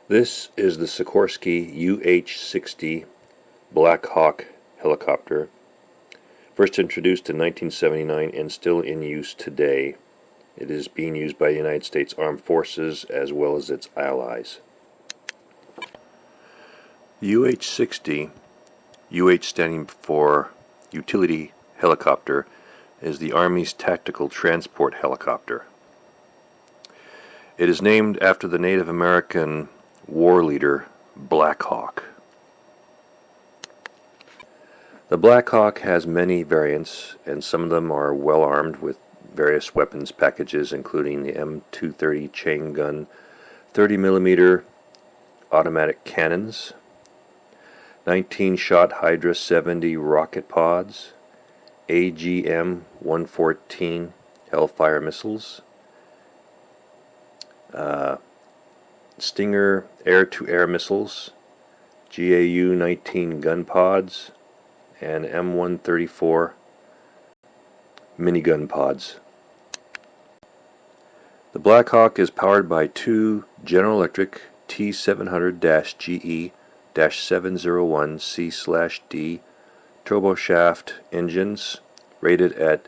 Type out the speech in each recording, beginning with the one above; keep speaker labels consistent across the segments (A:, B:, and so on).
A: This is the Sikorsky UH-60 Blackhawk helicopter, first introduced in 1979 and still in use today. It is being used by the United States Armed Forces as well as its allies. The UH-60, UH standing for Utility Helicopter, is the Army's tactical transport helicopter. It is named after the Native American war leader Blackhawk. The Blackhawk has many variants, and some of them are well armed with various weapons packages, including the M230 chain gun, 30mm automatic cannons, 19-shot Hydra 70 rocket pods, AGM-114 Hellfire missiles, Stinger air-to-air missiles, GAU-19 gun pods, and M134 minigun pods. The Blackhawk is powered by two General Electric T700-GE-701C/D turboshaft engines rated at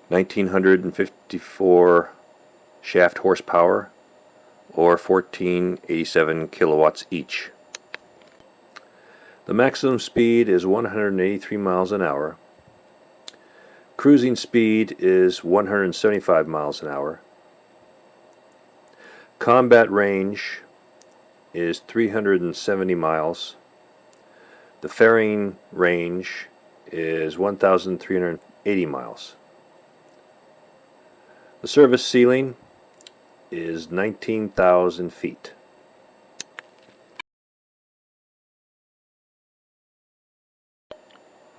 A: 1954 shaft horsepower or 1487 kilowatts each. The maximum speed is 183 miles an hour. Cruising speed is 175 miles an hour. Combat range is 370 miles. The ferrying range is 1,380 miles. The service ceiling is 19,000 feet.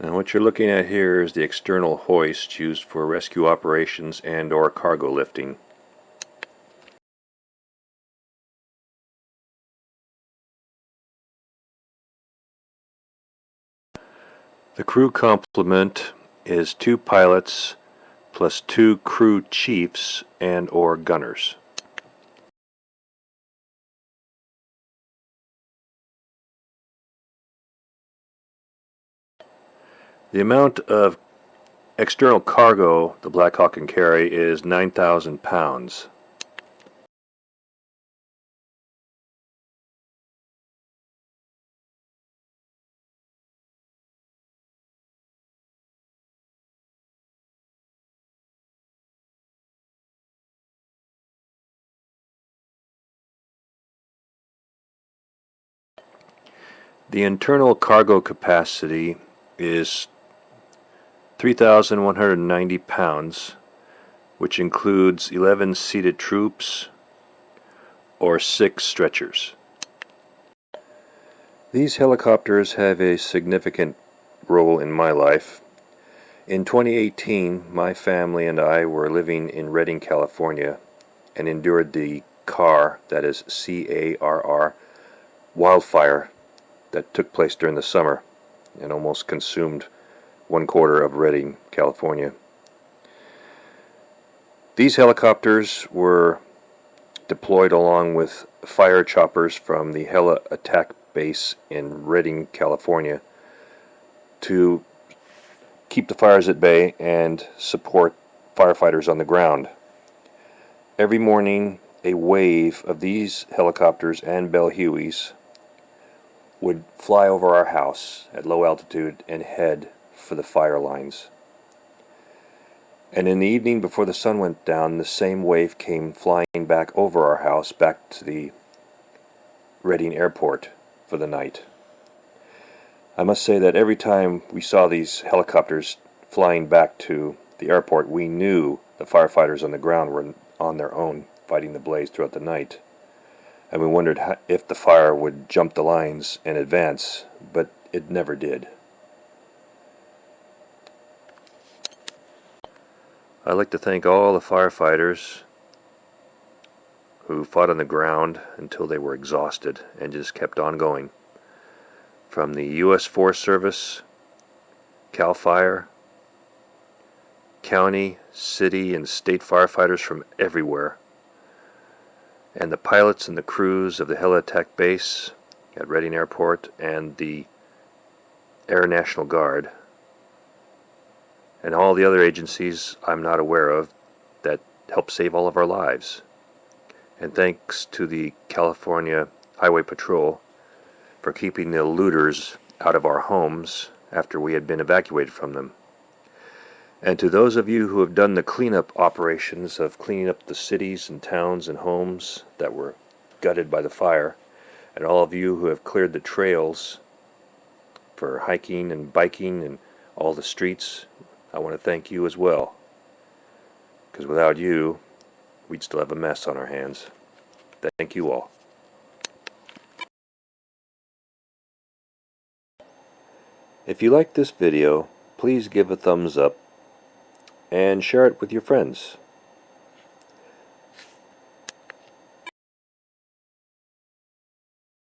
A: Now what you're looking at here is the external hoist used for rescue operations and or cargo lifting. The crew complement is 2 pilots plus 2 crew chiefs and or gunners. The amount of external cargo the Blackhawk can carry is 9,000 pounds. The internal cargo capacity is 3,190 pounds, which includes 11 seated troops or 6 stretchers. These helicopters have a significant role in my life. In 2018, my family and I were living in Redding, California, and endured the CAR, that is C-A-R-R, wildfire that took place during the summer and almost consumed 1/4 of Redding, California. These helicopters were deployed along with fire choppers from the Heli Attack Base in Redding, California, to keep the fires at bay and support firefighters on the ground. Every morning, a wave of these helicopters and Bell Hueys would fly over our house at low altitude and head for the fire lines. And in the evening before the sun went down, the same wave came flying back over our house, back to the Redding Airport for the night. I must say that every time we saw these helicopters flying back to the airport, we knew the firefighters on the ground were on their own fighting the blaze throughout the night. And we wondered if the fire would jump the lines and advance, but it never did. I'd like to thank all the firefighters who fought on the ground until they were exhausted and just kept on going. From the U.S. Forest Service, CAL FIRE, county, city, and state firefighters from everywhere. and the pilots and the crews of the Hella Attack Base at Reading Airport, and the Air National Guard, and all the other agencies I'm not aware of that help save all of our lives. And thanks to the California Highway Patrol for keeping the looters out of our homes after we had been evacuated from them. And to those of you who have done the cleanup operations of cleaning up the cities and towns and homes that were gutted by the fire, and all of you who have cleared the trails for hiking and biking and all the streets, I want to thank you as well. Because without you, we'd still have a mess on our hands. Thank you all. If you like this video, please give a thumbs up and share it with your friends.